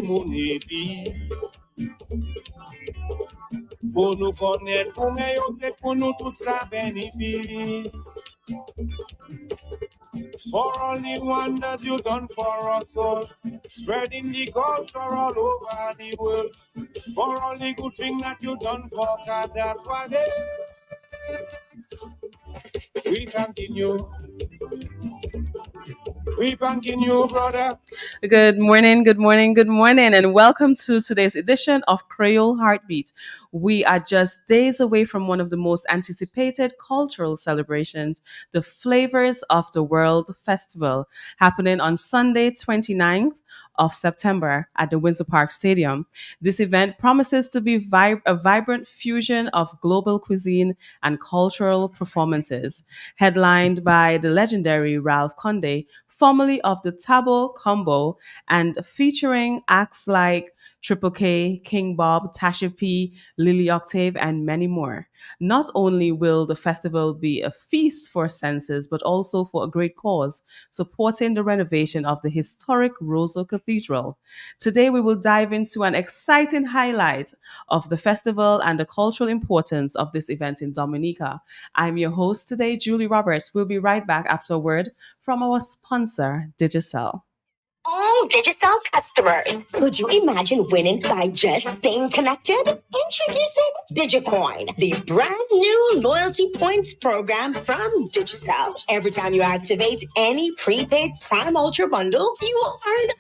Monedi, pour nous connaître, pour meilleur, pour nous tout ça bénéfice. For all the wonders you done for us all, spreading the culture all over the world. For all the good things that you done for God, that's what it is. We continue. We thanking you, brother. Good morning, good morning, good morning, and welcome to today's edition of Creole Heartbeat. We are just days away from one of the most anticipated cultural celebrations, the Flavors of the World Festival, happening on Sunday, 29th of September at the Windsor Park Stadium. This event promises to be a vibrant fusion of global cuisine and cultural performances, headlined by the legendary Ralph Conde, formerly of the Tabo Combo, and featuring acts like Triple K, King Bob, Tasha P, Lily Octave, and many more. Not only will the festival be a feast for senses, but also for a great cause, supporting the renovation of the historic Roseau Cathedral. Today, we will dive into an exciting highlight of the festival and the cultural importance of this event in Dominica. I'm your host today, Julie Roberts. We'll be right back after a word from our sponsor, Digicel. All Digicel customers. Could you imagine winning by just staying connected? Introducing DigiCoin, the brand new loyalty points program from Digicel. Every time you activate any prepaid Prime Ultra bundle, you will earn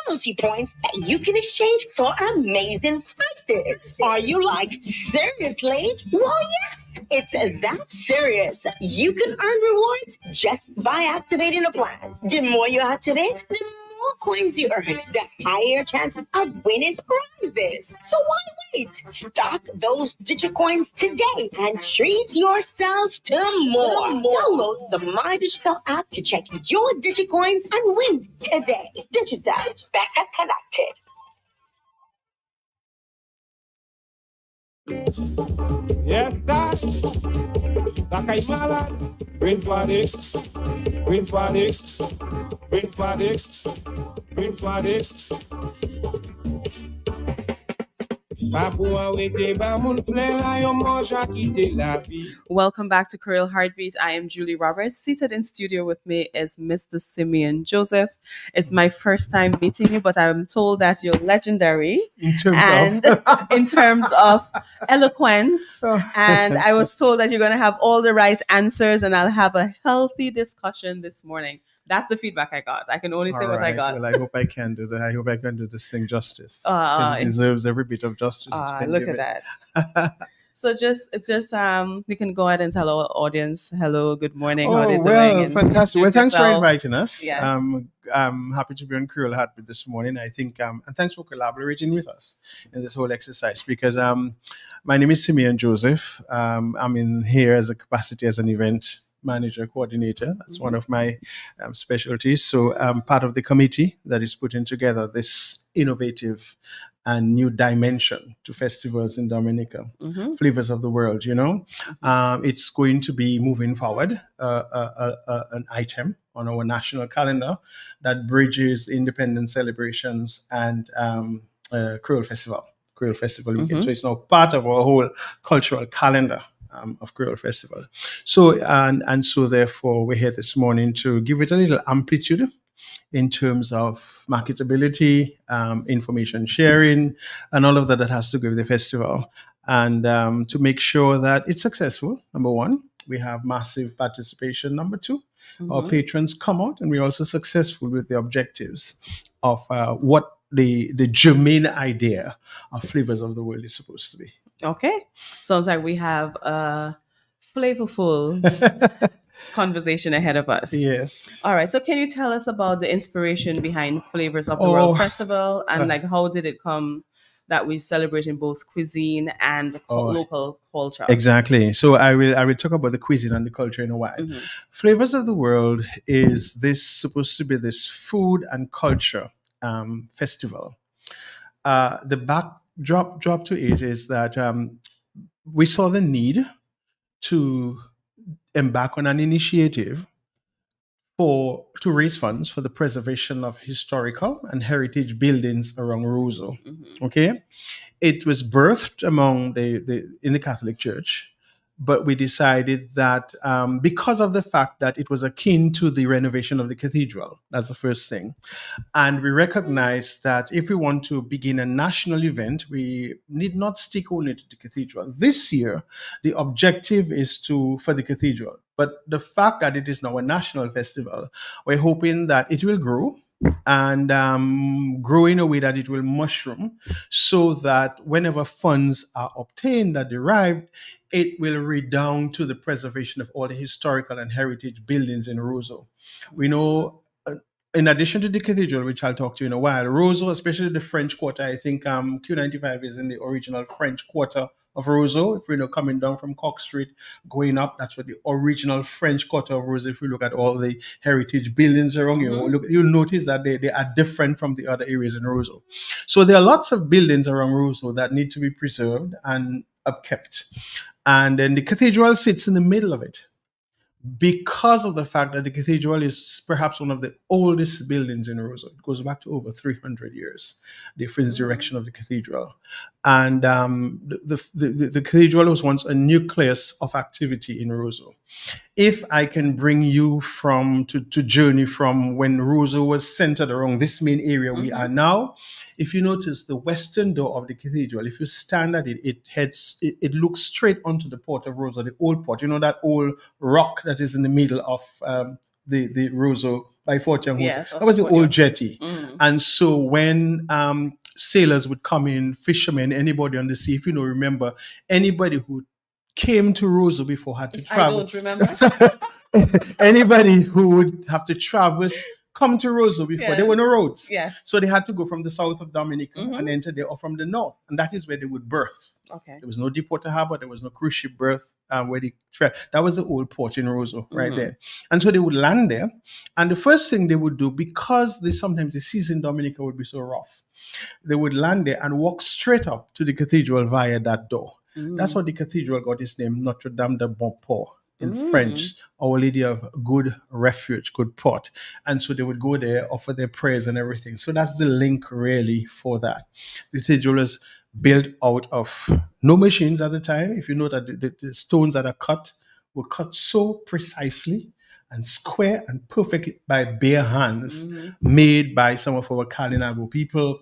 loyalty points that you can exchange for amazing prices. Are you like, seriously? Well, yes, it's that serious. You can earn rewards just by activating a plan. The more you activate, the more coins you earn, the higher chances of winning prizes. So why wait? Stock those DigiCoins today and treat yourself to more. Download the My Digicel app to check your DigiCoins and win today. Digicel, better connected. Yes, sir. Takaimalan. Prince Maddox. Prince Maddox. Prince Maddox. Prince Maddox. Welcome back to Creole Heartbeat. I am Julie Roberts. Seated in studio with me is Mr. Simeon Joseph. It's my first time meeting you, but I'm told that you're legendary in terms of eloquence. And I was told that you're going to have all the right answers, and I'll have a healthy discussion this morning. That's the feedback I got. I can only say what I got. Well, I hope I can do that. I hope I can do this thing justice. It deserves every bit of justice. Look at that. So just you can go ahead and tell our audience hello, good morning, how they doing. Fantastic. Well, thanks for inviting us. Yes. I'm happy to be on Creole Heartbeat this morning. I think and thanks for collaborating with us in this whole exercise because my name is Simeon Joseph. I'm in here as a capacity as an event manager coordinator. That's one of my specialties. So I'm part of the committee that is putting together this innovative and new dimension to festivals in Dominica, Flavors of the World. It's going to be moving forward an item on our national calendar that bridges independent celebrations and Creole Festival weekend. So it's now part of our whole cultural calendar of Creole Festival. So and so therefore we're here this morning to give it a little amplitude in terms of marketability, information sharing, and all of that has to do with the festival. And to make sure that it's successful, number one, we have massive participation. Number two, our patrons come out, and we're also successful with the objectives of what the germane idea of Flavors of the World is supposed to be. Okay. Sounds like we have a flavorful conversation ahead of us. Yes. All right. So can you tell us about the inspiration behind Flavors of the World Festival and how did it come that we celebrate in both cuisine and local culture? Exactly. So I will talk about the cuisine and the culture in a while. Flavors of the World is supposed to be this food and culture festival. The backdrop to it is that we saw the need to embark on an initiative for to raise funds for the preservation of historical and heritage buildings around Roseau. Okay, it was birthed among the in the Catholic Church, but we decided that because of the fact that it was akin to the renovation of the cathedral, that's the first thing, and we recognize that if we want to begin a national event, we need not stick only to the cathedral. This year, the objective is to for the cathedral. But the fact that it is now a national festival, we're hoping that it will grow and grow in a way that it will mushroom so that whenever funds are obtained, that derived, it will redound to the preservation of all the historical and heritage buildings in Roseau. We know in addition to the cathedral, which I'll talk to you in a while, Roseau, especially the French Quarter, I think Q95 is in the original French Quarter of Roseau. If you know, coming down from Cock Street, going up, that's what the original French Quarter of Roseau. If you look at all the heritage buildings around you, you'll notice that they are different from the other areas in Roseau. So there are lots of buildings around Roseau that need to be preserved and upkept. And then the cathedral sits in the middle of it, because of the fact that the cathedral is perhaps one of the oldest buildings in Roseau. It goes back to over 300 years, the first erection of the cathedral. And the cathedral was once a nucleus of activity in Roseau. If I can bring you to journey from when Roseau was centered around this main area we are now, if you notice the western door of the cathedral, if you stand at it, it looks straight onto the port of Roseau, the old port. You know that old rock that is in the middle of the Roseau by Fort Young Hotel? Yes, that was the old Fort jetty. And so when sailors would come in, fishermen, anybody on the sea, if you know, remember, anybody who came to Roseau before had to travel. I don't remember. Anybody who would have to traverse, come to Roseau before. Yes. There were no roads. Yes. So they had to go from the south of Dominica and enter there, or from the north. And that is where they would berth. Okay. There was no Deepwater Harbor. There was no cruise ship berth where they that was the old port in Roseau right there. And so they would land there. And the first thing they would do, because sometimes the seas in Dominica would be so rough, they would land there and walk straight up to the cathedral via that door. That's how the cathedral got its name, Notre Dame de Bon Port in French, Our Lady of Good Refuge, Good Port. And so they would go there, offer their prayers and everything. So that's the link really for that. The cathedral was built out of no machines at the time. If you know that the stones that are cut were cut so precisely and square and perfectly by bare hands, made by some of our Kalinago people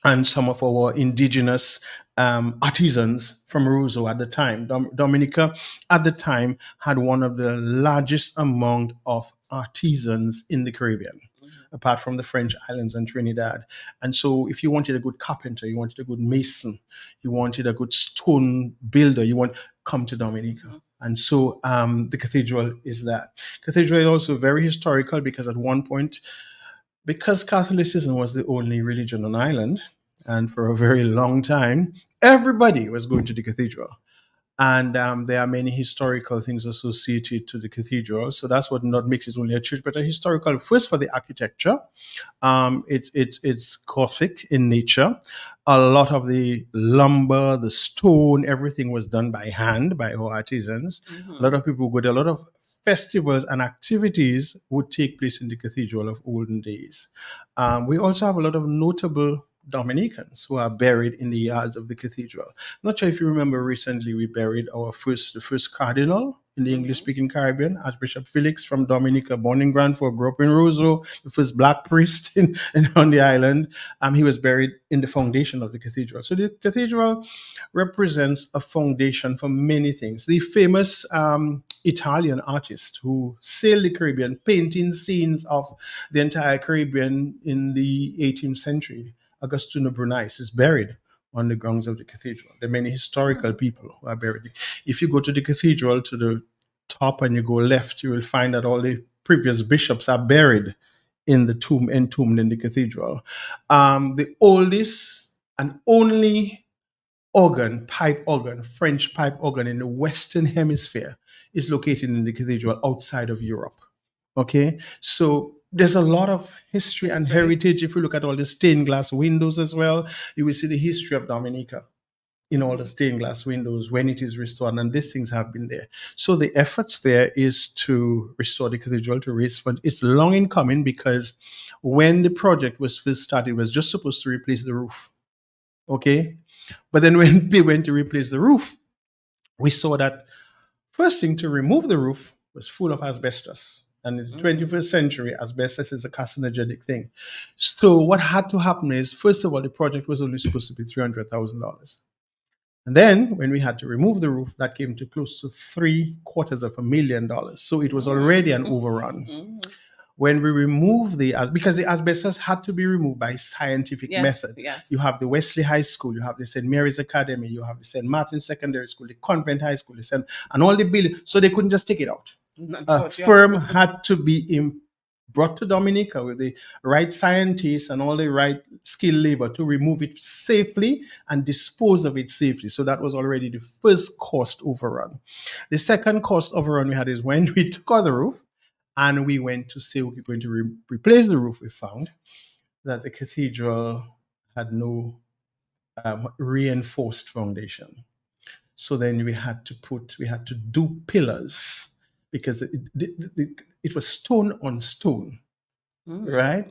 and some of our indigenous artisans from Roseau at the time. Dominica at the time had one of the largest amount of artisans in the Caribbean, apart from the French islands and Trinidad. And so if you wanted a good carpenter, you wanted a good mason, you wanted a good stone builder, come to Dominica. And so the cathedral is that. Cathedral is also very historical because at one point, because Catholicism was the only religion on island, and for a very long time, everybody was going to the cathedral. And there are many historical things associated to the cathedral. So that's what not makes it only a church, but a historical, first for the architecture. It's Gothic in nature. A lot of the lumber, the stone, everything was done by hand by our artisans. A lot of people go there. A lot of festivals and activities would take place in the cathedral of olden days. We also have a lot of notable Dominicans who are buried in the yards of the cathedral. I'm not sure if you remember, recently we buried the first cardinal in the English-speaking Caribbean, Archbishop Felix from Dominica, born in Grand Forks, grew up in Roseau, the first black priest on the island. He was buried in the foundation of the cathedral. So the cathedral represents a foundation for many things. The famous Italian artist who sailed the Caribbean, painting scenes of the entire Caribbean in the 18th century, Agostino Brunice, is buried on the grounds of the cathedral. There are many historical people who are buried. If you go to the cathedral to the top and you go left, you will find that all the previous bishops are buried in the tomb, entombed in the cathedral. The oldest and only pipe organ, French pipe organ in the Western Hemisphere is located in the cathedral outside of Europe. Okay, so there's a lot of history and heritage. If you look at all the stained glass windows as well, you will see the history of Dominica. in all the stained glass windows when it is restored, and these things have been there. So the efforts there is to restore the cathedral, to raise funds. It's long in coming because when the project was first started, it was just supposed to replace the roof. Okay. But then when we went to replace the roof, we saw that first thing to remove the roof was full of asbestos. And in the 21st century, asbestos is a carcinogenic thing. So what had to happen is, first of all, the project was only supposed to be $300,000. And then when we had to remove the roof, that came to close to $750,000. So it was already an overrun. When we removed because the asbestos had to be removed by scientific methods. Yes. You have the Wesley High School, you have the St. Mary's Academy, you have the St. Martin Secondary School, the Convent High School, and all the buildings. So they couldn't just take it out. A firm had to be brought to Dominica with the right scientists and all the right skilled labor to remove it safely and dispose of it safely. So that was already the first cost overrun. The second cost overrun we had is when we took out the roof and we went to say we're going to replace the roof. We found that the cathedral had no reinforced foundation. So then we had to do pillars because it was stone on stone, right?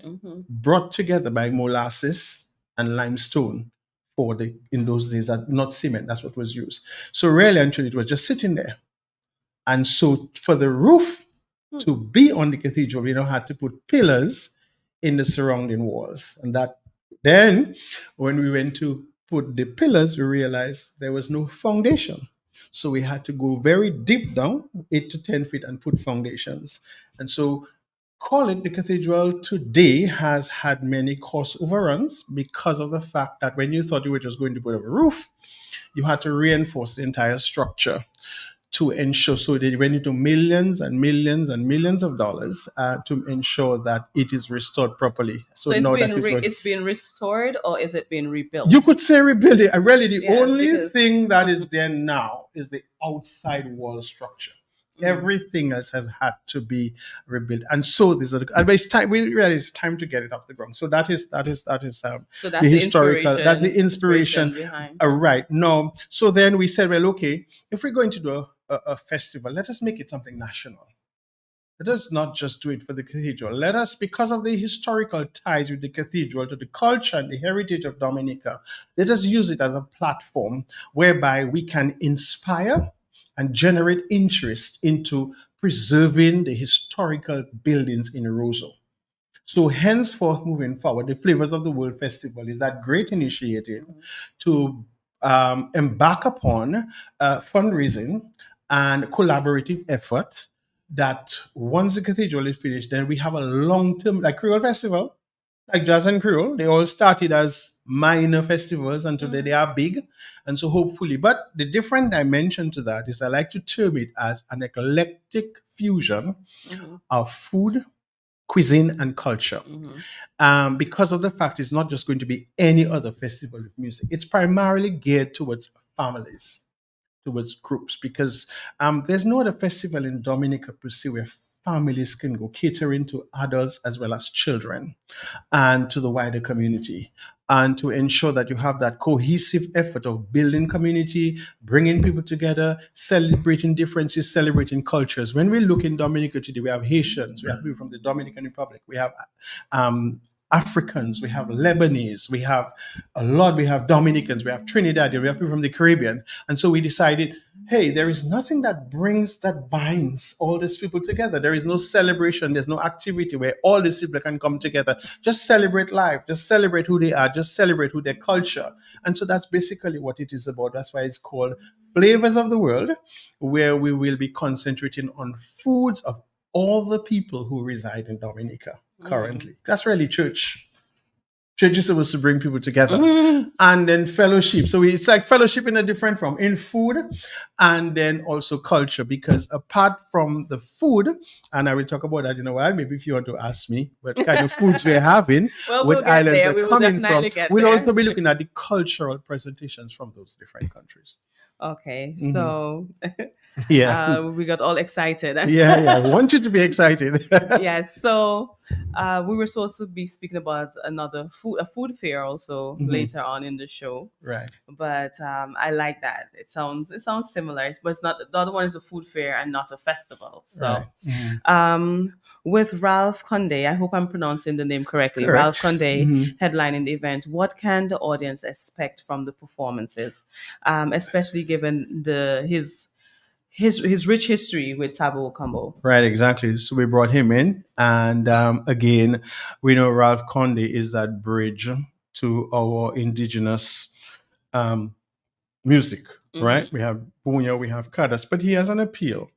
Brought together by molasses and limestone in those days, not cement, that's what was used. So really, actually, it was just sitting there. And so for the roof to be on the cathedral, we now had to put pillars in the surrounding walls. And that then when we went to put the pillars, we realized there was no foundation. So we had to go very deep down, 8 to 10 feet, and put foundations. And so call it the cathedral today has had many cost overruns because of the fact that when you thought you were just going to put up a roof, you had to reinforce the entire structure to ensure, so they went into millions and millions and millions of dollars to ensure that it is restored properly. So it's being restored, or is it being rebuilt? You could say rebuild it. Really, the only thing that is there now is the outside wall structure. Everything else has had to be rebuilt, and so it's time. We realize it's time to get it off the ground. So that is so that's the historical. That's the inspiration behind. Right. No. So then we said, well, okay, if we're going to do a festival, let us make it something national. Let us not just do it for the cathedral. Let us, because of the historical ties with the cathedral to the culture and the heritage of Dominica, let us use it as a platform whereby we can inspire and generate interest into preserving the historical buildings in Roseau. So henceforth, moving forward, the Flavors of the World Festival is that great initiative to embark upon fundraising and collaborative effort that once the cathedral is finished, then we have a long-term, like Creole Festival, like Jazz and Creole, they all started as minor festivals and today they are big. And so hopefully, but the different dimension to that is I like to term it as an eclectic fusion of food, cuisine, and culture. Because of the fact it's not just going to be any other festival with music. It's primarily geared towards families, towards groups, because there's no other festival in Dominica per se where families can go, catering to adults as well as children and to the wider community, and to ensure that you have that cohesive effort of building community, bringing people together, celebrating differences, celebrating cultures. When we look in Dominica today, we have Haitians, we have people from the Dominican Republic, we have Africans, we have Lebanese, we have Dominicans, we have Trinidad, we have people from the Caribbean. And so we decided, hey, there is nothing that binds all these people together. There is no celebration, there's no activity where all these people can come together. Just celebrate life, just celebrate who they are, just celebrate who their culture. And so that's basically what it is about. That's why it's called Flavors of the World, where we will be concentrating on foods of all the people who reside in Dominica currently. That's really church. Church is supposed to bring people together. And then fellowship. So it's like fellowship in a different form, in food and then also culture. Because apart from the food, and I will talk about that in a while, maybe if you want to ask me what kind of foods we're having, what islands they're coming from, we'll also be looking at the cultural presentations from those different countries. Okay, so Yeah. We got all excited. Yeah. I want you to be excited. Yes. So we were supposed to be speaking about a food fair also Mhm. later on in the show. Right. But I like that. It sounds similar, but it's not. The other one is a food fair and not a festival. Right. So Mhm. with Ralph Conde, I hope I'm pronouncing the name correctly. Ralph Correct. Conde Hmm. headlining the event. What can the audience expect from the performances, especially given his rich history with Tabo Combo? Right, exactly. So we brought him in, and again, we know Ralph Conde is that bridge to our indigenous um, music. Right, we have Bunya, we have Kadas, but he has an appeal,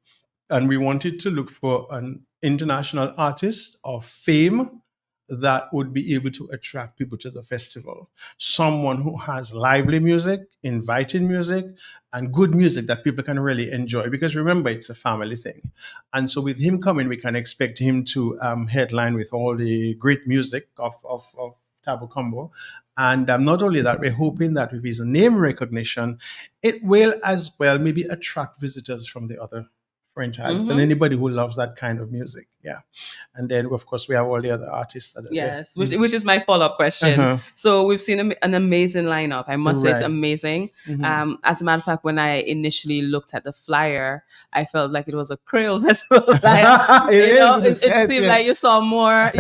and we wanted to look for an international artist of fame that would be able to attract people to the festival. Someone who has lively music, inviting music, and good music that people can really enjoy. Because remember, it's a family thing. And so with him coming, we can expect him to headline with all the great music of Tabo Combo. And not only that, we're hoping that with his name recognition, it will as well maybe attract visitors from the other franchises and anybody who loves that kind of music. Yeah. And then, of course, we have all the other artists that are there. Yes, which is my follow up question. Uh-huh. So we've seen an amazing lineup. I must say it's Right. amazing. Mhm. As a matter of fact, when I initially looked at the flyer, I felt like it was a Creole festival flyer. It You is know, in a it sense, seemed yeah. like you saw more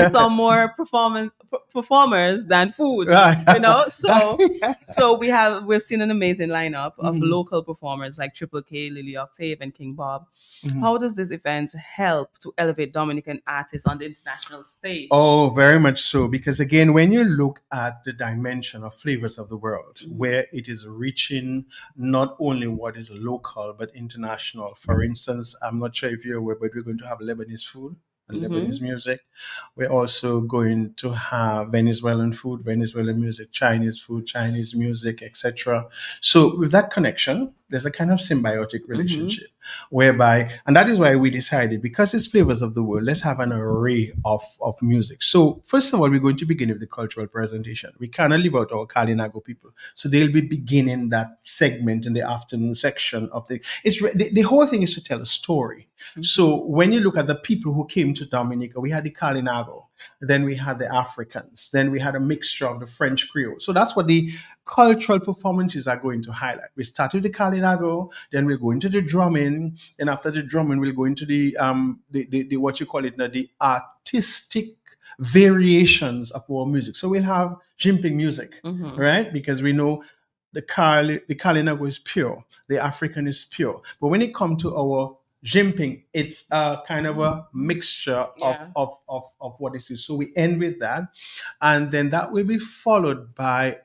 performers than food. Right. You know, so That- so we've seen an amazing lineup of Mhm. local performers like Triple K, Lily Octave, and King Bob. Mhm. How does this event help to elevate Dominican artists on the international stage? Oh, very much so. Because again, when you look at the dimension of flavors of the world, where it is reaching not only what is local but international. For instance, I'm not sure if you're aware, but we're going to have Lebanese food and Lebanese music. We're also going to have Venezuelan food, Venezuelan music, Chinese food, Chinese music, etc. So with that connection, there's a kind of symbiotic relationship whereby, and that is why we decided, because it's flavors of the world, let's have an array of music. So first of all, we're going to begin with the cultural presentation. We cannot leave out our Kalinago people. So they'll be beginning that segment in the afternoon section of the whole thing is to tell a story. So when you look at the people who came to Dominica, we had the Kalinago, then we had the Africans, then we had a mixture of the French Creole. So that's what the cultural performances are going to highlight. We start with the Kalinago, then we'll go into the drumming, and after the drumming, we'll go into the what you call it now, the artistic variations of our music. So we'll have jimping music, right? Because we know the Kalinago is pure, the African is pure. But when it comes to our jimping, it's a kind of a mixture Yeah. of what it is. So we end with that. And then that will be followed by,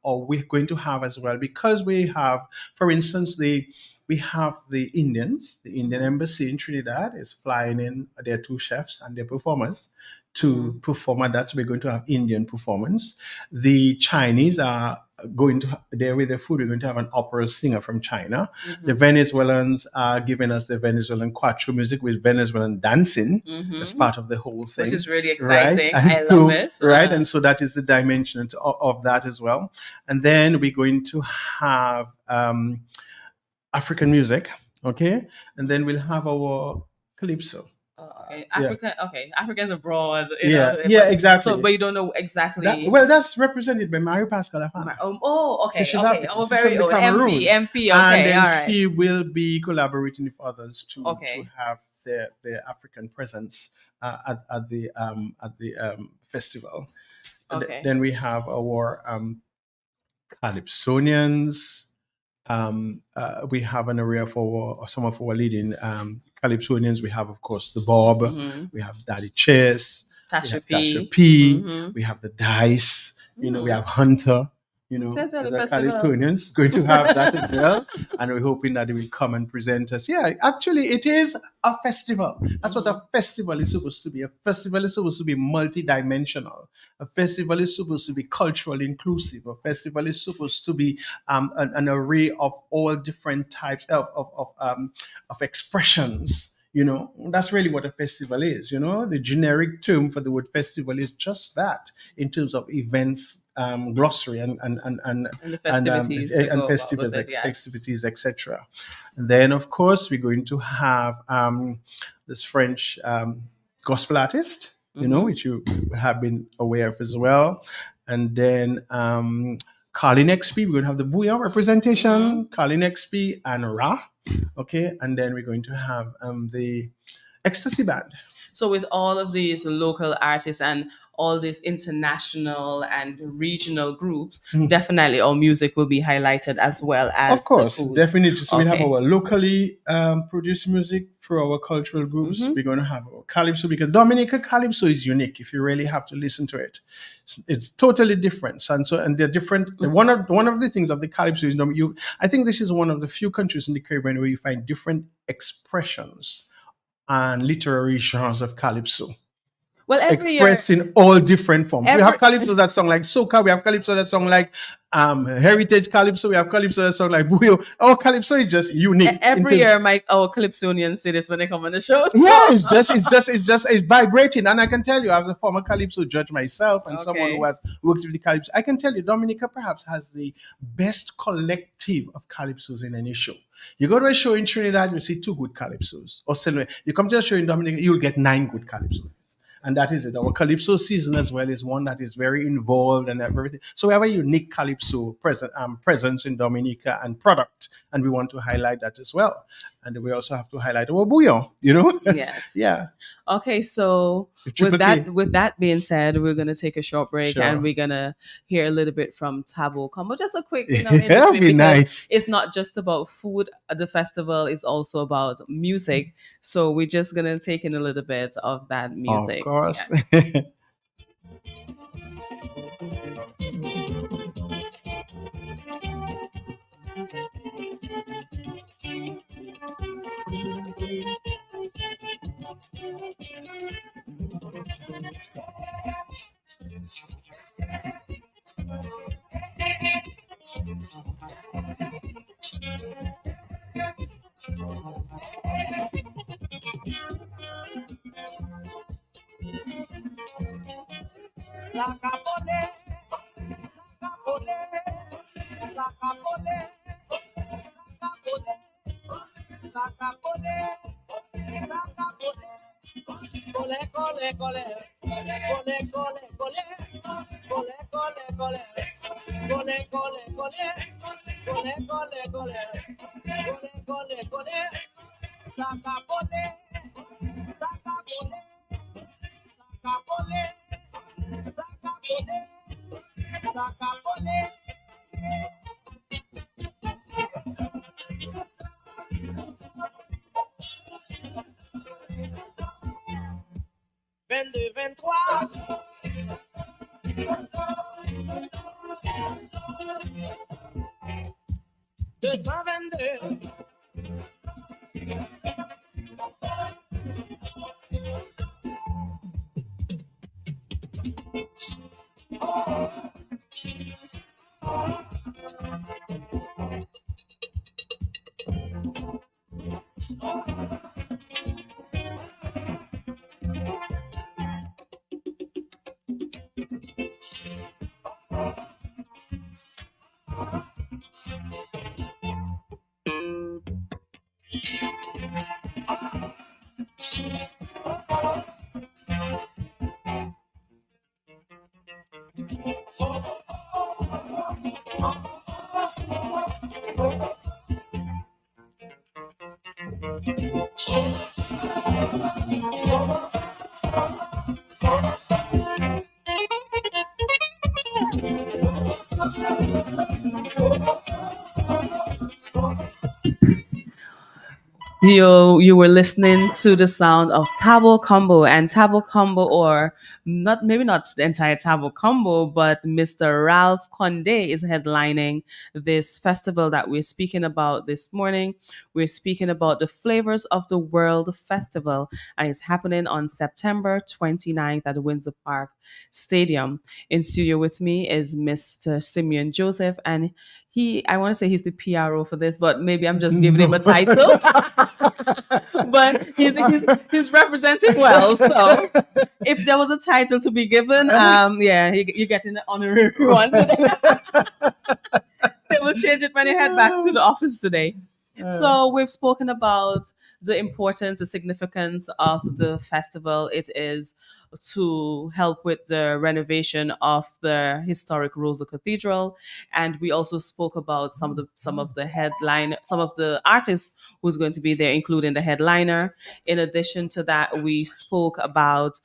or we're going to have as well, because we have, for instance, we have the Indians, the Indian embassy in Trinidad is flying in their two chefs and their performers to perform at that. So we're going to have Indian performance. The Chinese are going to there with their food. We're going to have an opera singer from China. The Venezuelans are giving us the Venezuelan cuatro music with Venezuelan dancing as part of the whole thing, Which is really right? exciting. And I so, love it. right, and so that is the dimension of that as well. And then we're going to have African music, okay, and then we'll have our calypso. Okay, Yeah. Africans abroad. Yeah, yeah, exactly. So, but you don't know exactly. Well, that's represented by Mario Pascal Afana. Oh, So okay, she's okay. African. Oh, She's very from the old. Cameroon. MP. And Okay, then all right. she will be collaborating with others to Okay. have their African presence at the festival. Okay. Then we have our Calypsonians. We have an array of some of our leading Calypsonians. We have, of course, the Bob. We have Daddy Chess. We Tasha have P. Tasha P. We have the Dice. We have Hunter. Sounds like As a a festival. Calypsonians going to have that as well, and we're hoping that they will come and present us. Yeah, actually, it is a festival. That's what a festival is supposed to be. A festival is supposed to be multi-dimensional. A festival is supposed to be culturally inclusive. A festival is supposed to be an array of all different types of expressions. That's really what a festival is. The generic term for the word festival is just that in terms of events glossary And the festivities to and go about with festivals, it, yes. festivities, etc. Then, of course, we're going to have this French gospel artist, which you have been aware of as well. And then Carlin XP, we're going to have the Bouillon representation, Carlin XP and Ra. Okay, and then we're going to have the Ecstasy Band. So with all of these local artists and all these international and regional groups, definitely our music will be highlighted as well as of course, the foods. definitely. So we have Okay. our locally produced music through our cultural groups. We're going to have our calypso, because Dominica calypso is unique. If you really have to listen to it, it's totally different. And they're different. One of the things of the calypso is I think this is one of the few countries in the Caribbean where you find different expressions and literary genres of calypso. Well, every expressed year, in all different forms. We have calypso that song like soca. We have calypso that song like heritage calypso. We have calypso that song like buyo. Our calypso is just unique. Every year, our calypsonians say this when they come on the show. Yeah, it's vibrating. And I can tell you, as a former calypso judge myself and someone who has worked with the calypso, I can tell you, Dominica perhaps has the best collective of calypsos in any show. You go to a show in Trinidad, you see 2 good calypsos. Or you come to a show in Dominica, you'll get 9 good calypsos. And that is it. Our calypso season as well is one that is very involved and everything. So we have a unique calypso presence in Dominica and product, and we want to highlight that as well. And we also have to highlight our bouillon, Yes. Yeah. Okay, so with that being said, we're gonna take a short break and we're gonna hear a little bit from Tabo Combo. Just a quick, that'd be nice. It's not just about food at the festival; it's also about music. So we're just gonna take in a little bit of that music. Of course. Yeah. You were listening to the sound of Tabo Combo, and Tabo Combo, or maybe not the entire Tabo Combo, but Mr. Ralph Conde is headlining this festival that we're speaking about this morning. We're speaking about the Flavors of the World Festival, and it's happening on September 29th at the Windsor Park Stadium. In studio with me is Mr. Simeon Joseph, and I want to say he's the PRO for this, but maybe I'm just giving him a title. But he's representing well. So if there was a title title to be given. Yeah, you getting an honorary one today. They will change it when you head back to the office today. So we've spoken about the importance, the significance of the festival. It is to help with the renovation of the historic Rosa Cathedral, and we also spoke about some of the artists who's going to be there, including the headliner. In addition to that, we spoke about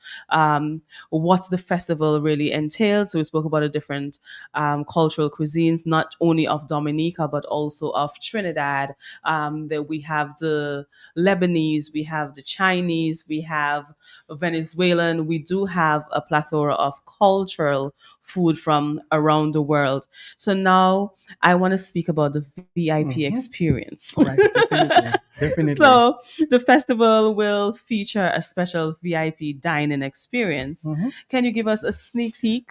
what the festival really entails. So we spoke about the different cultural cuisines, not only of Dominica but also of Trinidad. That we have the Lebanese, we have the Chinese, we have Venezuelan. We do have a plethora of cultural food from around the world. So now I want to speak about the VIP experience. Right, definitely. Definitely. So the festival will feature a special VIP dining experience. Can you give us a sneak peek?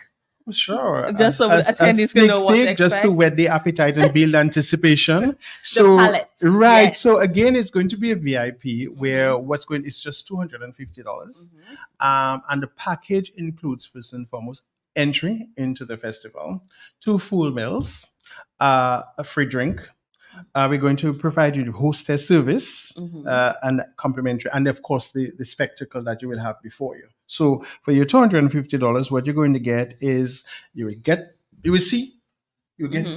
Sure. Just so the attendees can know what to expect. Just to whet the appetite and build anticipation. So, palate. Right. Yes. So again, it's going to be a VIP where it's just $250. And the package includes, first and foremost, entry into the festival, 2 full meals, a free drink. We're going to provide you the hostess service and complimentary, and of course the spectacle that you will have before you. So for your $250, what you're going to get is you will get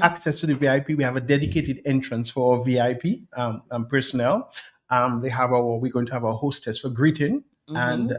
access to the VIP. We have a dedicated entrance for VIP personnel. We're going to have our hostess for greeting and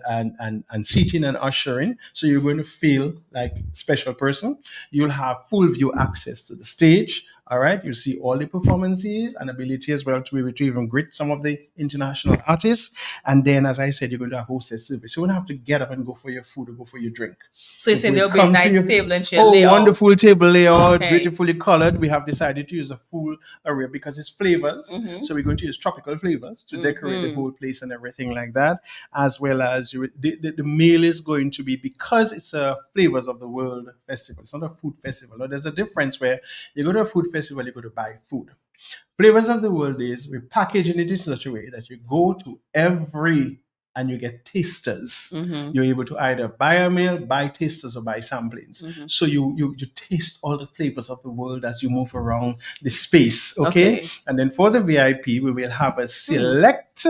seating and ushering. So you're going to feel like a special person. You'll have full view access to the stage. All right, you see all the performances and ability as well to be able to even greet some of the international artists. And then, as I said, you're going to have hostess service. You won't have to get up and go for your food or go for your drink. So you're saying there'll be a nice table and chair layout? Wonderful table layout, beautifully colored. We have decided to use a full array because it's flavors. So we're going to use tropical flavors to decorate the whole place and everything like that. As well as the meal is going to be, because it's a Flavors of the World festival. It's not a food festival. No, there's a difference where you go to a food festival, you go to buy food. Flavors of the World is we're packaging it in such a way that you go to every and you get tasters. You're able to either buy a meal, buy tasters, or buy samplings. So you taste all the flavors of the world as you move around the space. Okay. And then for the VIP, we will have a select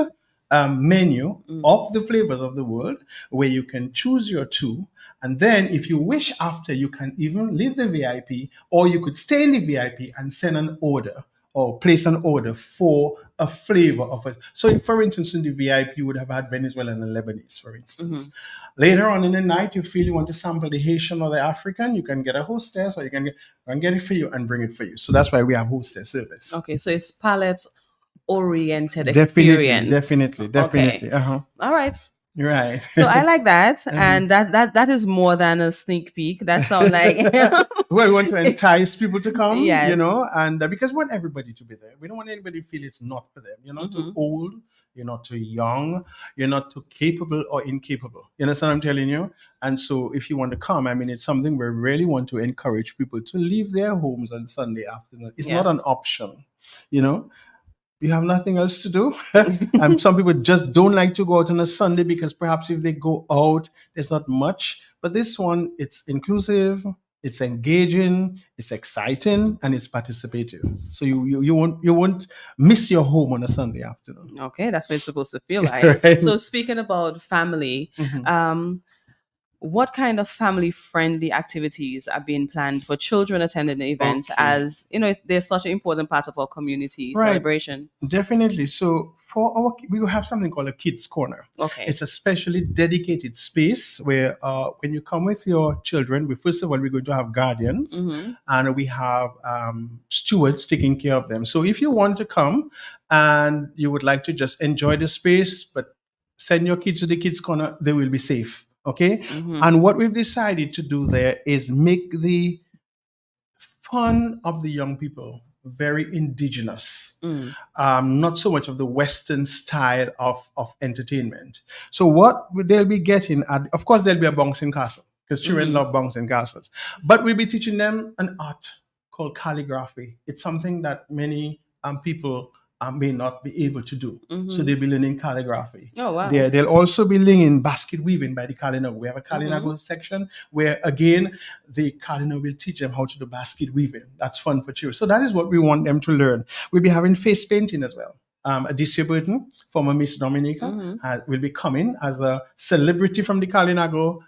menu of the flavors of the world where you can choose your 2. And then if you wish after, you can even leave the VIP, or you could stay in the VIP and send an order or place an order for a flavor of it. So for instance, in the VIP, you would have had Venezuelan and Lebanese, for instance. Later on in the night, you feel you want to sample the Haitian or the African, you can get a hostess, or you can get it for you and bring it for you. So that's why we have hostess service. Okay, so it's palate oriented experience. Definitely. Okay. All right. Right. So I like that. And that is more than a sneak peek. That sounds like well, we want to entice people to come, yes. And because we want everybody to be there. We don't want anybody to feel it's not for them. You're not too old, you're not too young, you're not too capable or incapable. You understand what I'm telling you? And so if you want to come, it's something we really want to encourage people to leave their homes on Sunday afternoon. It's not an option, You have nothing else to do. And some people just don't like to go out on a Sunday because perhaps if they go out, there's not much. But this one, it's inclusive, it's engaging, it's exciting, and it's participative. So you won't miss your home on a Sunday afternoon. Okay, that's what it's supposed to feel like. Right. So speaking about family, what kind of family-friendly activities are being planned for children attending the event? As they're such an important part of our community celebration. Definitely. So we will have something called a kids corner. Okay. It's a specially dedicated space where when you come with your children, first of all, we're going to have guardians and we have stewards taking care of them. So if you want to come and you would like to just enjoy the space, but send your kids to the kids corner, they will be safe. Okay. And what we've decided to do there is make the fun of the young people very indigenous, not so much of the Western style of entertainment. So what they'll be getting, of course, there'll be a bouncing castle because children love bouncing castles, but we'll be teaching them an art called calligraphy. It's something that many people may not be able to do. Mm-hmm. So they'll be learning calligraphy. Oh, wow. They'll also be learning basket weaving by the Kalinago. We have a Kalinago Mm-hmm. section where, again, the Kalinago will teach them how to do basket weaving. That's fun for children. So that is what we want them to learn. We'll be having face painting as well. Adicia Burton, former Miss Dominica, will be coming as a celebrity from the Kalinago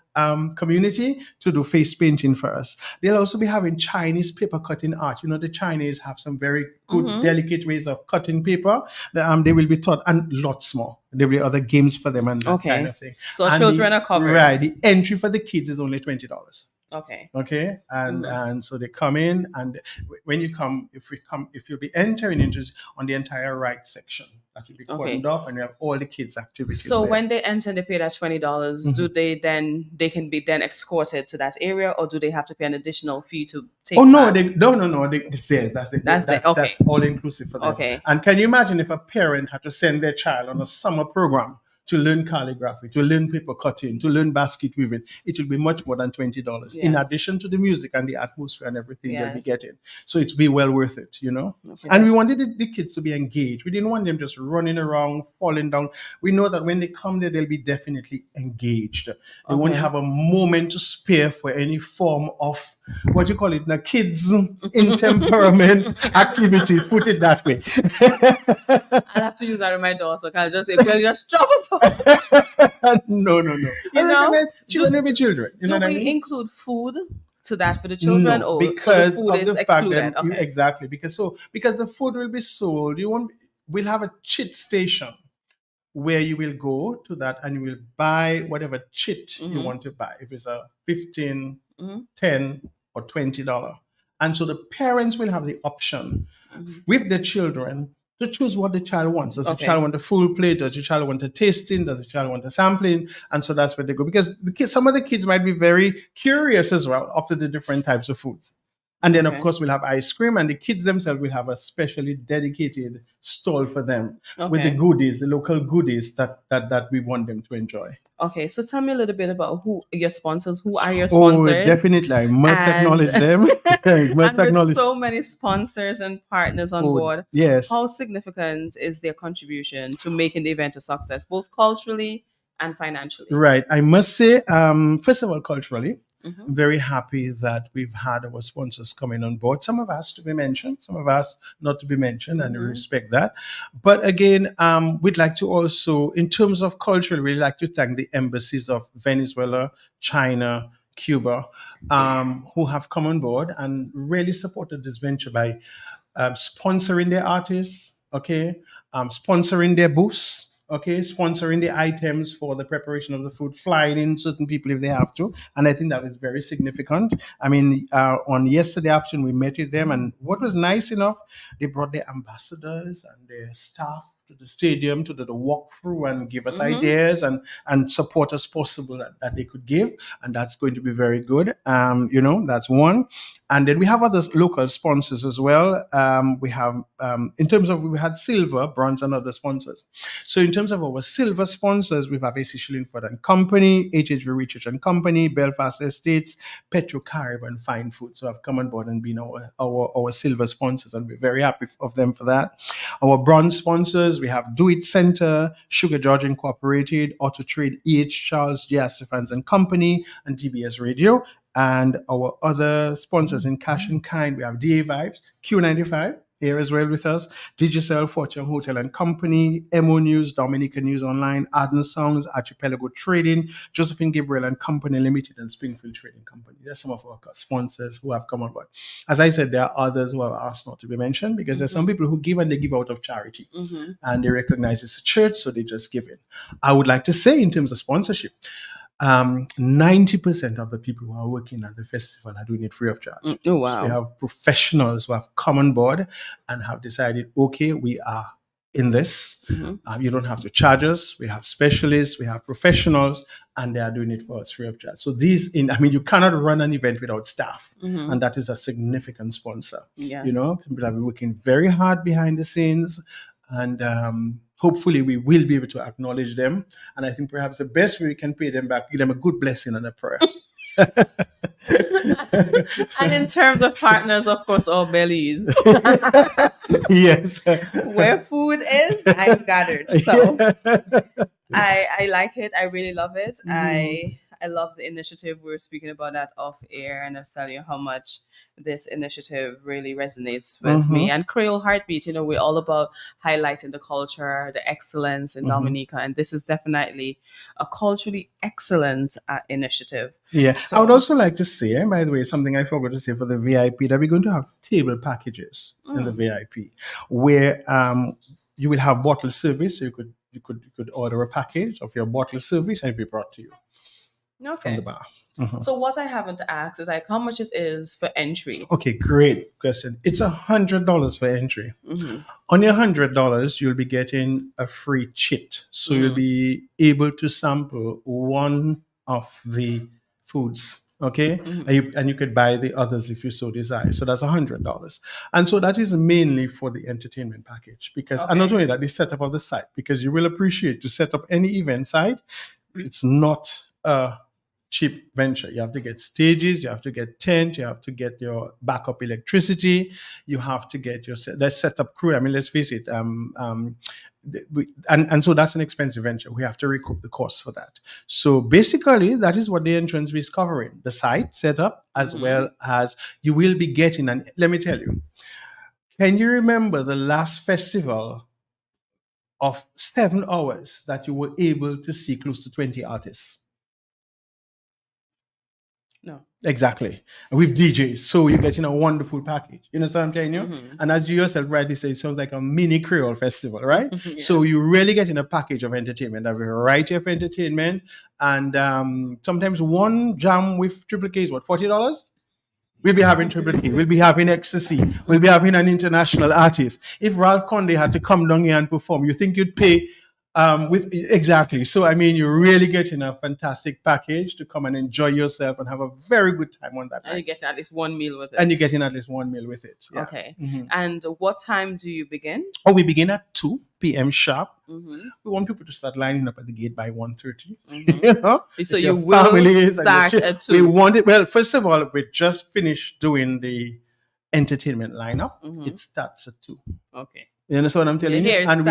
community to do face painting for us. They'll also be having Chinese paper cutting art. You know, the Chinese have some very good, delicate ways of cutting paper. They will be taught, and lots more. There will be other games for them and that kind of thing. So and children are covered. Right. The entry for the kids is only $20. Okay. Okay. And so they come in, and when you come, if you'll be entering into on the entire right section, that will be cordoned off, and you have all the kids' activities. So there. when they enter and they pay that $20, do they can be then escorted to that area, or do they have to pay an additional fee to take? Oh no, no. That's all inclusive for them. Okay. And can you imagine if a parent had to send their child on a summer program to learn calligraphy, to learn paper cutting, to learn basket weaving? It will be much more than $20, in addition to the music and the atmosphere and everything they'll be getting. So it's be well worth it, you know. Okay. And we wanted the kids to be engaged. We didn't want them just running around, falling down. We know that when they come there, they'll be definitely engaged. They won't have a moment to spare for any form of, what you call it now, kids intemperament activities, put it that way. I'll have to use that with my daughter. I'll just say, "Girl, just drop us off." No. You know, children will be children. You know what I mean? Include food to that for the children? No, because so of the fact that exactly, because the food will be sold. We'll have a chit station where you will go to that and you will buy whatever chit you want to buy. If it's a $15, $10, or $20. And so the parents will have the option with their children to choose what the child wants. Does the child want a full plate? Does the child want a tasting? Does the child want a sampling? And so that's where they go. Because some of the kids might be very curious as well after the different types of foods. And then, of course, we'll have ice cream, and the kids themselves will have a specially dedicated stall for them with the goodies, the local goodies that we want them to enjoy. Okay, so tell me a little bit about who your sponsors. Who are your sponsors? Oh, definitely. I must acknowledge them. With so many sponsors and partners on board. Yes. How significant is their contribution to making the event a success, both culturally and financially? Right. I must say, first of all, culturally, I'm very happy that we've had our sponsors coming on board. Some of us to be mentioned, some of us not to be mentioned, and we respect that. But again, we'd like to also, in terms of culture, we'd like to thank the embassies of Venezuela, China, Cuba, who have come on board and really supported this venture by sponsoring their artists, sponsoring their booths, sponsoring the items for the preparation of the food, flying in certain people if they have to. And I think that was very significant. I mean, on yesterday afternoon, we met with them. And what was nice enough, they brought their ambassadors and their staff to the stadium to do the walkthrough and give us ideas and support as possible that they could give. And that's going to be very good. That's one. And then we have other local sponsors as well. We have, in terms of, we had silver, bronze, and other sponsors. So in terms of our silver sponsors, we have AC Shillingford and Company, HHV Research and Company, Belfast Estates, Petro Carib, and Fine Food. So I've come on board and been our silver sponsors, and we're very happy of them for that. Our bronze sponsors, we have Do It Center, Sugar George Incorporated, Auto Trade, E.H. Charles, J. Stephens and Company, and DBS Radio. And our other sponsors in cash and kind, we have DA Vibes, Q95 here as well with us, Digicel, Fortune Hotel and Company, MO News, Dominica News Online, Arden Sounds, Archipelago Trading, Josephine Gabriel and Company Limited, and Springfield Trading Company. There's some of our sponsors who have come on board. As I said, there are others who have asked not to be mentioned because there's some people who give and they give out of charity and they recognize it's a church, so they just give in. I would like to say in terms of sponsorship, 90% of the people who are working at the festival are doing it free of charge. Oh, wow. We have professionals who have come on board and have decided, okay, we are in this. You don't have to charge us. We have specialists, we have professionals, and they are doing it for us free of charge. So you cannot run an event without staff, and that is a significant sponsor. Yes. People have been working very hard behind the scenes, and hopefully we will be able to acknowledge them. And I think perhaps the best way we can pay them back, give them a good blessing and a prayer. And in terms of partners, of course, our bellies. Yes. Where food is, I'm gathered. So I like it. I really love it. I love the initiative. We were speaking about that off air, and I was telling you how much this initiative really resonates with me. And Creole Heartbeat, we're all about highlighting the culture, the excellence in Dominica, and this is definitely a culturally excellent initiative. Yes. I would also like to say, by the way, something I forgot to say for the VIP, that we're going to have table packages in the VIP where you will have bottle service. So you could order a package of your bottle service and it'll be brought to you from the bar. So what I haven't asked is like how much it is for entry. Okay, great question. It's $100 for entry. On your $100, you'll be getting a free chit. So you'll be able to sample one of the foods. Okay, and you could buy the others if you so desire. So that's $100, and so that is mainly for the entertainment package. Because and not only that, the setup of the site. Because you will appreciate to set up any event site, it's not a cheap venture. You have to get stages, you have to get tent, you have to get your backup electricity, you have to get your setup crew. I mean, let's face it. And so that's an expensive venture. We have to recoup the cost for that. So basically, that is what the entrance fee is covering: the site setup, as well as you will be getting. And let me tell you, can you remember the last festival of 7 hours that you were able to see close to 20 artists? No. Exactly. With DJs. So you're getting a wonderful package. You know what I'm telling you? And as you yourself rightly say, it sounds like a mini Creole festival, right? So you're really getting a package of entertainment, a variety of entertainment. And sometimes one jam with Triple K is what, $40? We'll be having Triple K. We'll be having Ecstasy. We'll be having an international artist. If Ralph Conde had to come down here and perform, you think you'd pay exactly. So I mean, you're really getting a fantastic package to come and enjoy yourself and have a very good time on that. And you get at least one meal with it. And you're getting at least one meal with it. Yeah. Okay. And what time do you begin? Oh, we begin at 2 p.m. sharp. We want people to start lining up at the gate by 1:30. You know? So you will start at 2. We want it. Well, first of all, we just finished doing the entertainment lineup. It starts at 2. Okay. You understand what I'm telling you? And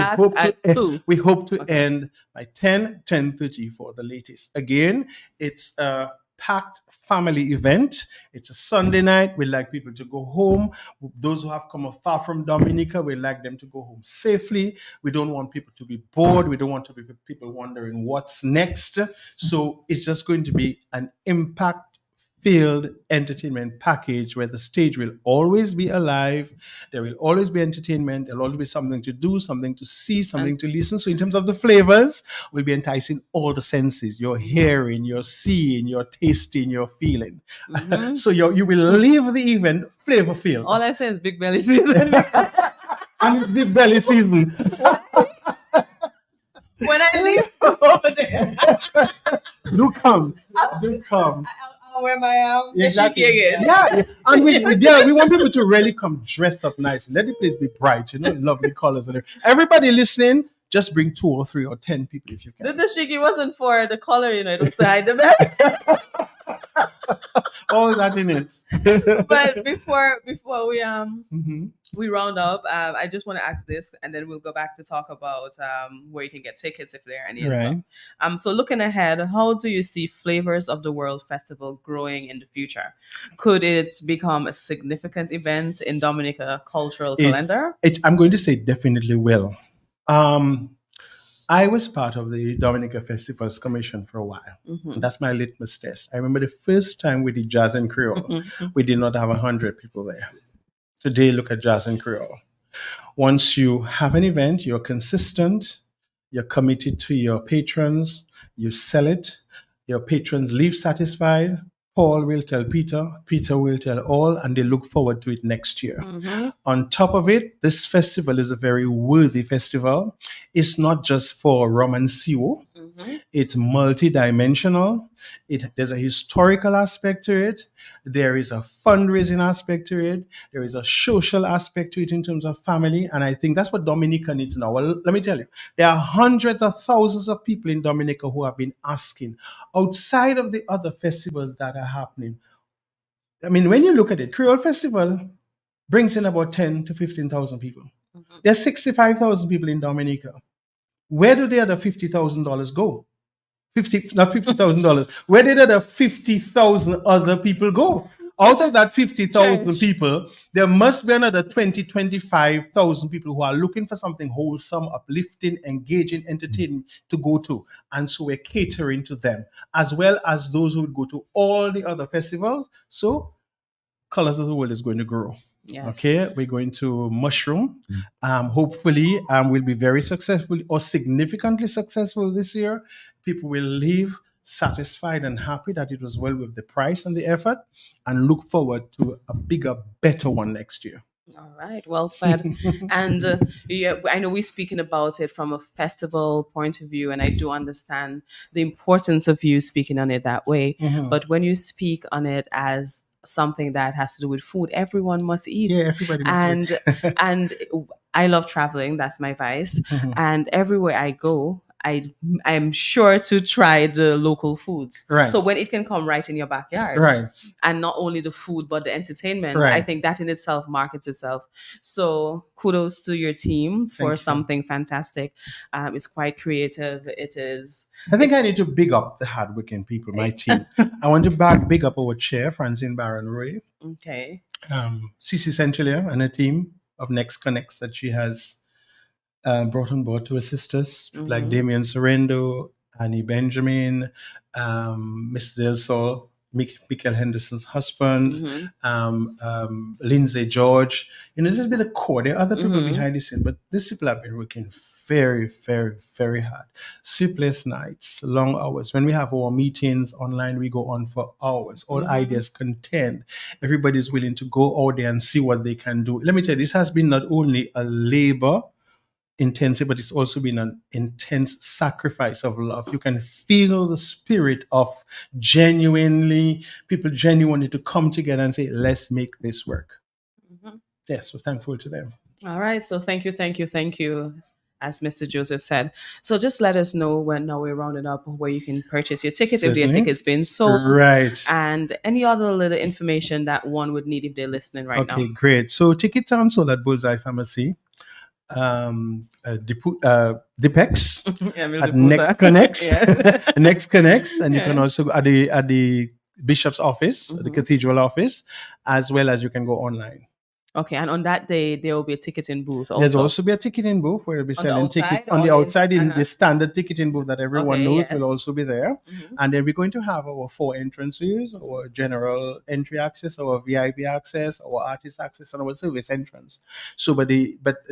we hope to end by 10:30 for the latest. Again, it's a packed family event. It's a Sunday night. We like people to go home. Those who have come far from Dominica, we like them to go home safely. We don't want people to be bored. We don't want to be people wondering what's next. So it's just going to be an impact filled entertainment package where the stage will always be alive. There will always be entertainment. There'll always be something to do, something to see, something to listen. So in terms of the flavors, we'll be enticing all the senses: your hearing, your seeing, your tasting, your feeling. So you will leave the event flavor filled. All I say is big belly season. And it's big belly season. When I leave over there. Do come. I'll wear my exactly. again. Yeah. And we want people to really come dressed up nice. Let the place be bright, lovely colors. And everybody listening, just bring 2 or 3 or 10 people if you can. The shiki wasn't for the color, it was to hide the bed. All that in it. But before we round up, I just want to ask this, and then we'll go back to talk about where you can get tickets if there are any. Right. Stuff. So looking ahead, how do you see Flavors of the World Festival growing in the future? Could it become a significant event in Dominica cultural calendar? I'm going to say definitely will. I was part of the Dominica Festivals Commission for a while. And that's my litmus test. I remember the first time we did Jazz and Creole, we did not have 100 people there. Today, look at Jazz and Creole. Once you have an event, you're consistent, you're committed to your patrons, you sell it, your patrons leave satisfied. Paul will tell Peter, Peter will tell all, and they look forward to it next year. On top of it, this festival is a very worthy festival. It's not just for rum and siwo. It's multidimensional. There's a historical aspect to it. There is a fundraising aspect to it. There is a social aspect to it in terms of family. And I think that's what Dominica needs now. Well, let me tell you, there are hundreds of thousands of people in Dominica who have been asking, outside of the other festivals that are happening. I mean, when you look at it, Creole Festival brings in about 10 to 15,000 people. There's 65,000 people in Dominica. Where do the other $50,000 go? 50, not $50,000. Where did the other 50,000 other people go? Out of that 50,000 people, there must be another 20, 25,000 people who are looking for something wholesome, uplifting, engaging, entertaining to go to. And so we're catering to them, as well as those who would go to all the other festivals. So Colors of the World is going to grow. Yes. Okay, we're going to mushroom. Hopefully, we'll be very successful or significantly successful this year. People will leave satisfied and happy that it was well worth the price and the effort, and look forward to a bigger, better one next year. All right, well said. And yeah, I know we're speaking about it from a festival point of view, and I do understand the importance of you speaking on it that way. But when you speak on it as something that has to do with food, everyone must eat. Yeah, everybody must eat. And I love traveling. That's my vice. And everywhere I go, I'm sure to try the local foods. Right. So when it can come right in your backyard, right, and not only the food but the entertainment, right, I think that in itself markets itself. So kudos to your team for something fantastic. It's quite creative. It is. I think I need to big up the hardworking people, my team. I want to big up our chair, Francine Baron Roy. Okay. Cici Centulia and a team of Next Connects that she has brought on board to assist us, like Damien Sorrendo, Annie Benjamin, Mr. Del Sol, Michael Henderson's husband, Lindsay George. This has been a core. There are other people behind the scene, but these people have been working very, very, very hard. Sleepless nights, long hours. When we have our meetings online, we go on for hours. All ideas contend. Everybody's willing to go out there and see what they can do. Let me tell you, this has been not only a labor intensive, but it's also been an intense sacrifice of love. You can feel the spirit of people genuinely to come together and say, let's make this work. Yes, we're thankful to them. All right. So thank you, as Mr. Joseph said. So just let us know when now we're rounding up where you can purchase your tickets, if your ticket's been sold. Right. And any other little information that one would need if they're listening right now. Okay, great. So tickets are on sold at Bullseye Pharmacy. Dipex at Next Connects, Next Connects, and you can also go at the Bishop's office, the Cathedral office, as well as you can go online. Okay, and on that day there will be a ticketing booth. There's also be a ticketing booth where we'll be selling tickets on the outside. In the standard ticketing booth that everyone knows will also be there. And then we're going to have our 4 entrances: our general entry access, our VIP access, our artist access, and our service entrance. So, but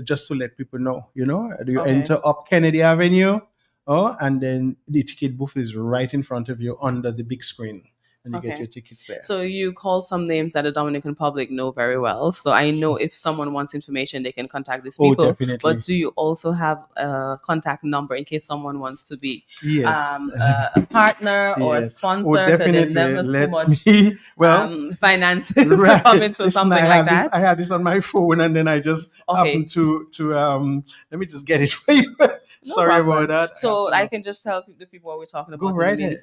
just to let people know, you enter up Kennedy Avenue, and then the ticket booth is right in front of you under the big screen. And you get your tickets there. So you call some names that the Dominican public know very well. So I know if someone wants information, they can contact these people. Definitely. But do you also have a contact number in case someone wants to be a partner or a sponsor? Definitely. Never too much financing come into something like that. I had this on my phone, and then I just happened to let me just get it for you. Sorry about that. So I can just tell the people what we're talking about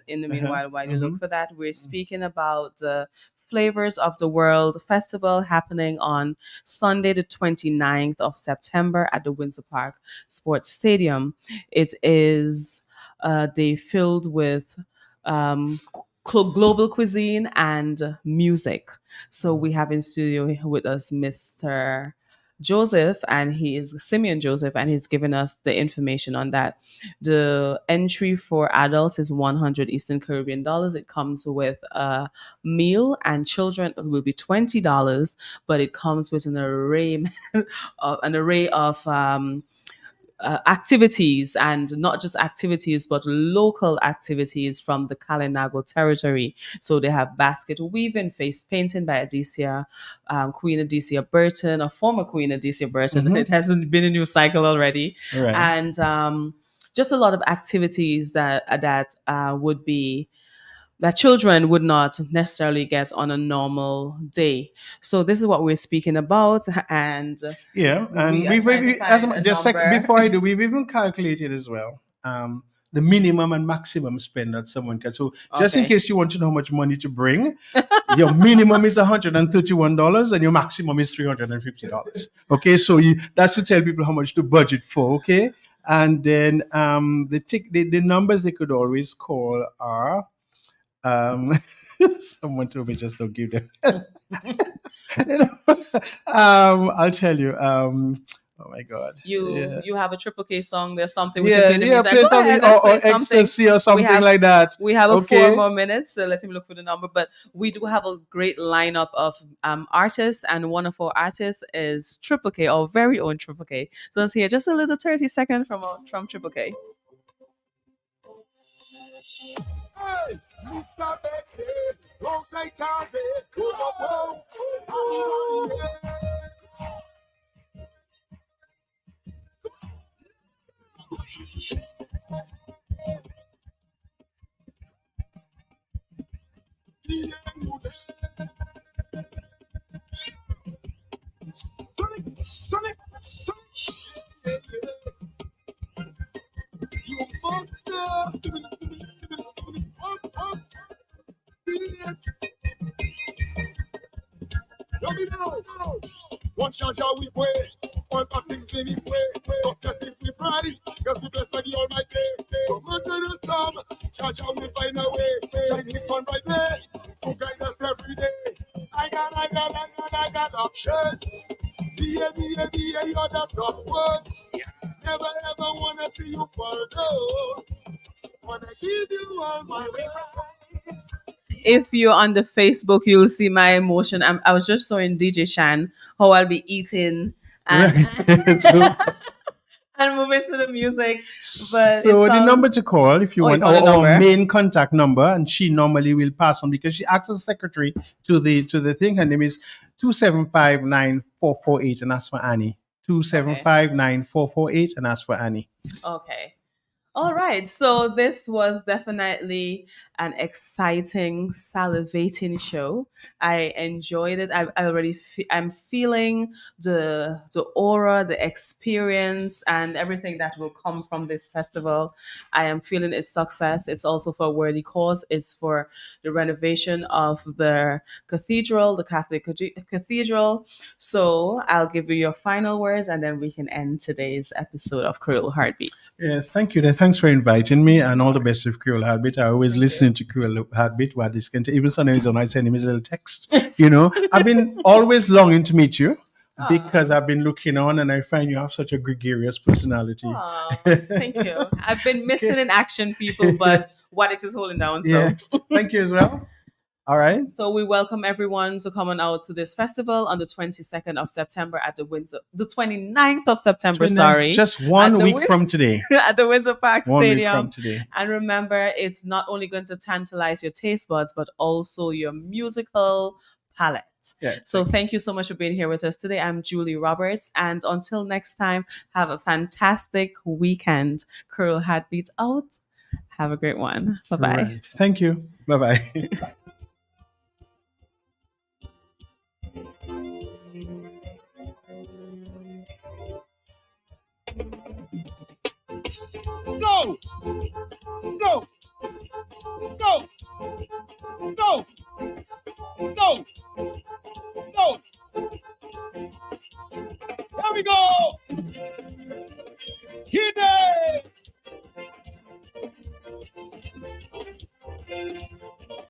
in the meanwhile while you look for that. We're speaking about the Flavors of the World Festival happening on Sunday, the 29th of September at the Windsor Park Sports Stadium. It is a day filled with global cuisine and music. So we have in studio with us Mr. Joseph, and he is Simeon Joseph, and he's given us the information on that. The entry for adults is $100 Eastern Caribbean dollars. It comes with a meal, and children will be $20, but it comes with an array of activities, and not just activities but local activities from the Kalinago territory. So they have basket weaving, face painting by Adicia, Queen Adicia Burton, a former Queen Adicia Burton. It hasn't been a new cycle already. Right. And just a lot of activities that would be that children would not necessarily get on a normal day. So this is what we're speaking about, and Yeah, and we are trying to find a just number. before I do, we've even calculated as well the minimum and maximum spend that someone can. So just in Okay. case you want to know how much money to bring, your minimum is $131 and your maximum is $350. Okay, so that's to tell people how much to budget for. Okay, and then the numbers they could always call are someone told me just don't give them. I'll tell you. Oh my God. Yeah. You have a Triple K song. There's something we can play in the meantime. Play Go something ahead, let's play or something. ecstasy or something have like that. We have a 4 Okay. more minutes, so let me look for the number. But we do have a great lineup of artists, and one of our artists is Triple K, our very own Triple K. So let's hear just a little 30-second from Triple K. Hey, Mr. Betsy, long say Tarzan, good old Sonic. You monster. Let me know. One shot shall we play. All bad things in his way. So justice we pray. Because we bless by the Almighty. From under the storm, Jah will find a way. Shine his sun right there. To guide us every day. I got options. Be other top words. Never ever wanna see you fall down. Wanna give you all my life. If you're on the Facebook, you'll see my emotion. I was just showing DJ Shan how I'll be eating and, and moving to the music. But so the number to call if you want our main contact number, and she normally will pass on because she acts as secretary to the thing. Her name is 2759448, and that's for Annie. 2759448, and that's for Annie. Okay. All right. So this was definitely an exciting, salivating show. I enjoyed it. I'm feeling the aura, the experience, and everything that will come from this festival. I am feeling its success. It's also for a worthy cause. It's for the renovation of the cathedral, the Catholic cathedral. So I'll give you your final words, and then we can end today's episode of Creole Heartbeat. Yes, thank you. Thanks for inviting me, and all the best with Creole Heartbeat. I always listen to Creole Heartbeat while this can even sometimes when I send him a little text. I've been always longing to meet you because I've been looking on and I find you have such a gregarious personality. Thank you. I've been missing in action, people, but Wadix is holding down. So. Yes. Thank you as well. All right. So we welcome everyone to come on out to this festival on the 22nd of September at the 29th of September, just 1 week from today. At the Windsor Park Stadium. 1 week from today. And remember, it's not only going to tantalize your taste buds, but also your musical palette. Yeah, so thank you so much for being here with us today. I'm Julie Roberts. And until next time, have a fantastic weekend. Creole Heartbeat out. Have a great one. Bye-bye. Right. Thank you. Bye-bye. Go! Go! Go! Go! Go!